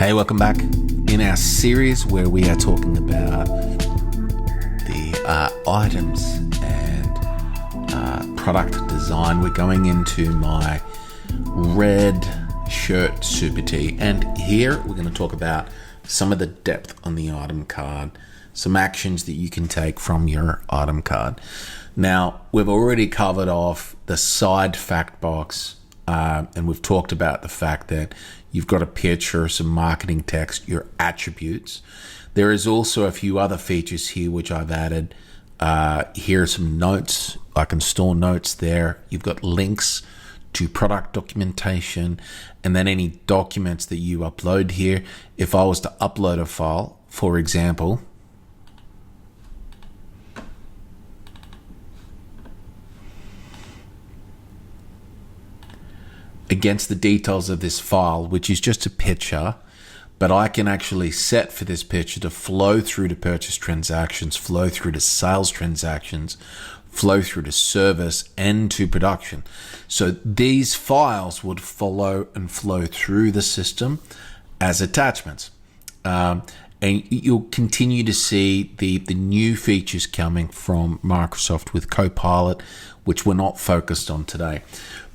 Hey, welcome back. In our series where we are talking about the items and product design, we're going into my red shirt Super T, and here we're going to talk about some of the depth on the item card, some actions that you can take from your item card. Now, we've already covered off the side fact box, and we've talked about the fact that you've got a picture, some marketing text, your attributes. There is also a few other features here which I've added. Here are some notes. I can store notes there. You've got links to product documentation, and then any documents that you upload here. If I was to upload a file, for example, against the details of this file, which is just a picture, but I can actually set for this picture to flow through to purchase transactions, flow through to sales transactions, flow through to service and to production. So these files would follow and flow through the system as attachments. And you'll continue to see the new features coming from Microsoft with Copilot, which we're not focused on today.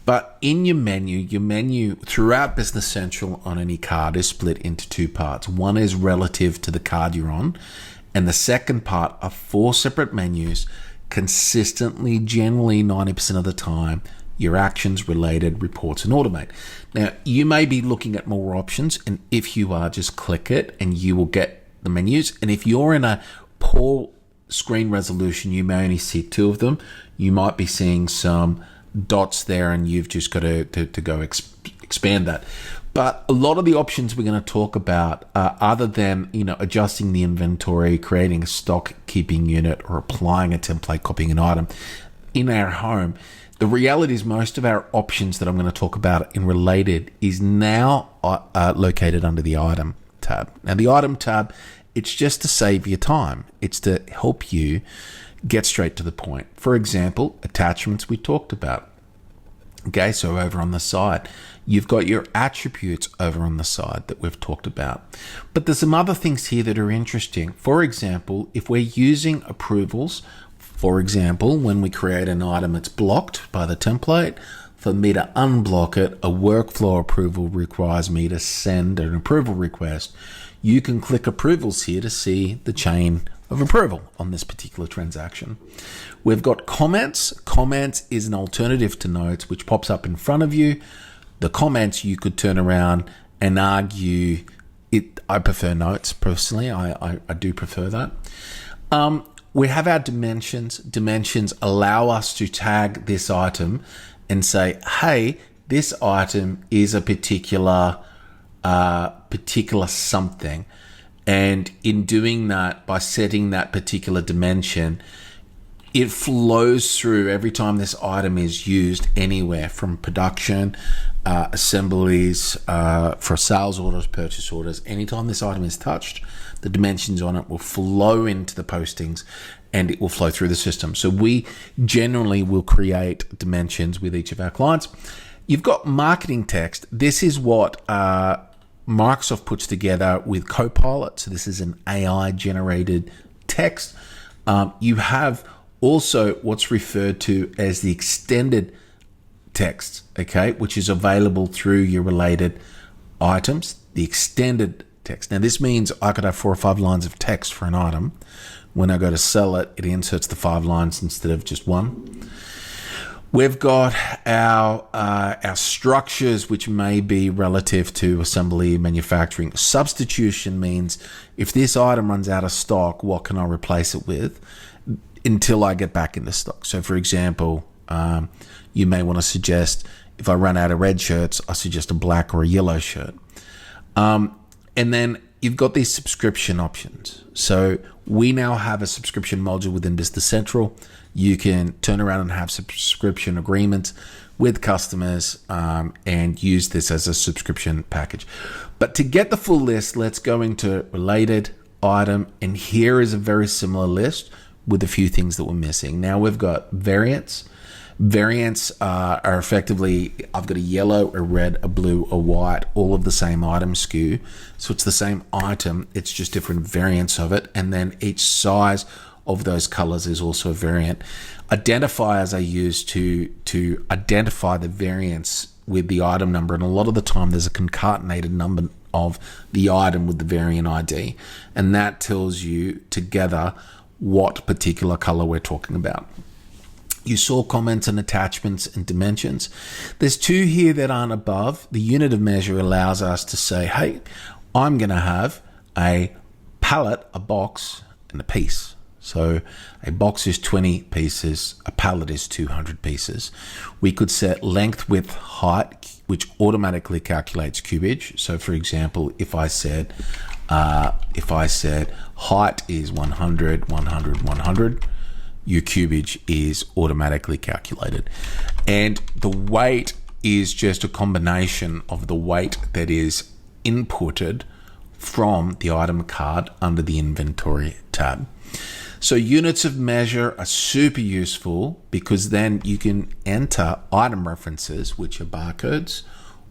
But in your menu throughout Business Central on any card is split into two parts. One is relative to the card you're on, and the second part are four separate menus, consistently, generally 90% of the time, your actions, related, reports, and automate. Now, you may be looking at more options, and if you are, just click it and you will get the menus. And if you're in a poor screen resolution, you may only see two of them. You might be seeing some dots there, and you've just got to go expand that. But a lot of the options we're going to talk about, other than adjusting the inventory, creating a stock keeping unit, or applying a template, copying an item in our home, the reality is most of our options that I'm going to talk about in related is now located under the item tab. Now, the item tab, it's just to save you time. It's to help you get straight to the point. For example, attachments we talked about. Okay, so over on the side, you've got your attributes over on the side that we've talked about. But there's some other things here that are interesting. For example, if we're using approvals, for example, when we create an item that's blocked by the template, for me to unblock it, a workflow approval requires me to send an approval request. You can click approvals here to see the chain of approval on this particular transaction. We've got comments. Comments is an alternative to notes, which pops up in front of you. The comments you could turn around and argue it. I prefer notes personally. I do prefer that. We have our dimensions. Dimensions allow us to tag this item and say, hey, this item is a particular something. And in doing that, by setting that particular dimension, it flows through every time this item is used anywhere from production, assemblies, for sales orders, purchase orders. Anytime this item is touched, the dimensions on it will flow into the postings and it will flow through the system. So we generally will create dimensions with each of our clients. You've got marketing text. This is what Microsoft puts together with Copilot. So this is an AI generated text. You have also what's referred to as the extended text, okay, which is available through your related items, the extended text. Now this means I could have 4 or 5 lines of text for an item. When I go to sell it, it inserts the 5 lines instead of just 1. We've got our structures, which may be relative to assembly, manufacturing. Substitution means if this item runs out of stock, what can I replace it with until I get back into stock? So, for example, you may want to suggest if I run out of red shirts, I suggest a black or a yellow shirt. And then you've got these subscription options. So we now have a subscription module within Business Central. You can turn around and have subscription agreements with customers and use this as a subscription package. But to get the full list, let's go into related item. And here is a very similar list with a few things that we're missing. Now we've got variants. Variants are effectively, I've got a yellow, a red, a blue, a white, all of the same item SKU. So it's the same item, it's just different variants of it. And then each size of those colors is also a variant. Identifiers are used to identify the variants with the item number. And a lot of the time there's a concatenated number of the item with the variant ID. And that tells you together what particular color we're talking about. You saw comments and attachments and dimensions. There's two here that aren't above. The unit of measure allows us to say, hey, I'm going to have a pallet, a box, and a piece. So a box is 20 pieces, a pallet is 200 pieces. We could set length, width, height, which automatically calculates cubage. So for example, if I said height is 100, 100, 100, your cubage is automatically calculated. And the weight is just a combination of the weight that is inputted from the item card under the inventory tab. So units of measure are super useful because then you can enter item references, which are barcodes,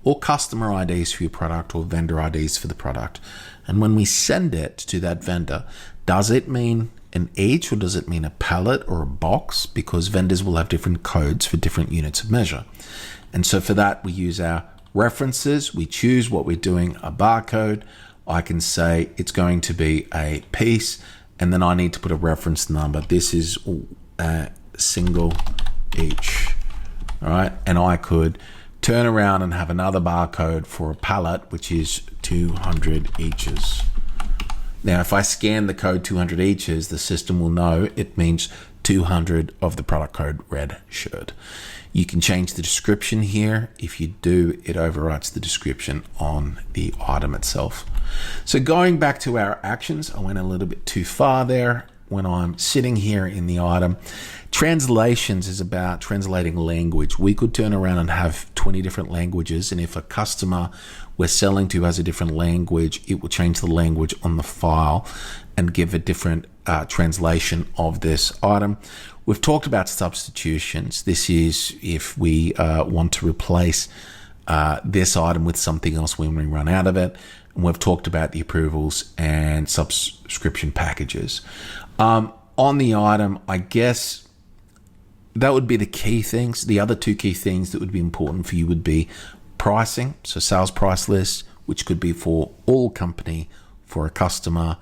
or customer IDs for your product or vendor IDs for the product. And when we send it to that vendor, does it mean an each or does it mean a pallet or a box? Because vendors will have different codes for different units of measure. And so for that, we use our references. We choose what we're doing, a barcode. I can say it's going to be a piece, and then I need to put a reference number. This is a single each. All right. And I could turn around and have another barcode for a pallet, which is 200 eaches. Now, if I scan the code 200 eaches, the system will know it means 200 of the product code red shirt. You can change the description here. If you do, it overwrites the description on the item itself. So going back to our actions, I went a little bit too far there. When I'm sitting here in the item, translations is about translating language. We could turn around and have 20 different languages, and if a customer we're selling to has a different language, it will change the language on the file and give a different translation of this item. We've talked about substitutions. This is if we want to replace this item with something else when we run out of it. And we've talked about the approvals and subscription packages. On the item, I guess that would be the key things. The other two key things that would be important for you would be pricing. So sales price list, which could be for all company, for a customer,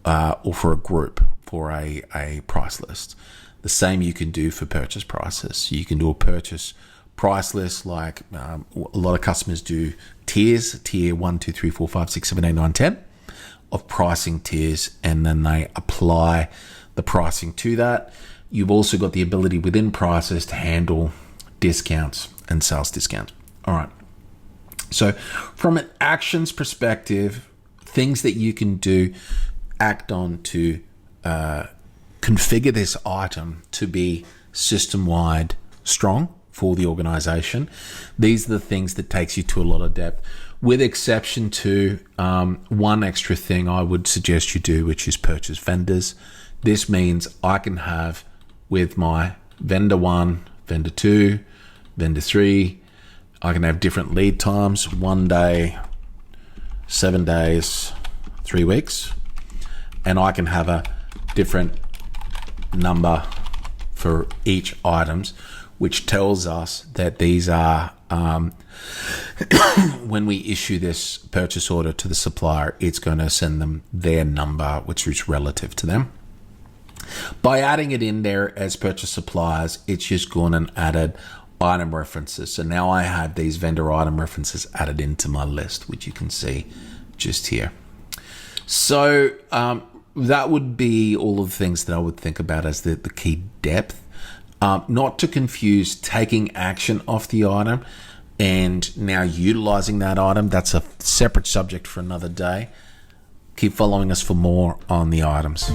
or for a group, for a price list. The same you can do for purchase prices. You can do a purchase price list like a lot of customers do tiers, tier 1, 2, 3, 4, 5, 6, 7, 8, 9, 10 of pricing tiers, and then they apply the pricing to that. You've also got the ability within prices to handle discounts and sales discounts. All right. So from an actions perspective, things that you can do, act on to configure this item to be system-wide strong for the organization. These are the things that takes you to a lot of depth, with exception to one extra thing I would suggest you do, which is purchase vendors. This means I can have with my vendor 1, vendor 2, vendor 3, I can have different lead times, 1 day, 7 days, 3 weeks, and I can have a different number for each items, which tells us that these are, when we issue this purchase order to the supplier, it's going to send them their number, which is relative to them. By adding it in there as purchase suppliers, it's just gone and added item references. So now I have these vendor item references added into my list, which you can see just here. So that would be all of the things that I would think about as the key depth. Not to confuse taking action off the item and now utilizing that item. That's a separate subject for another day. Keep following us for more on the items.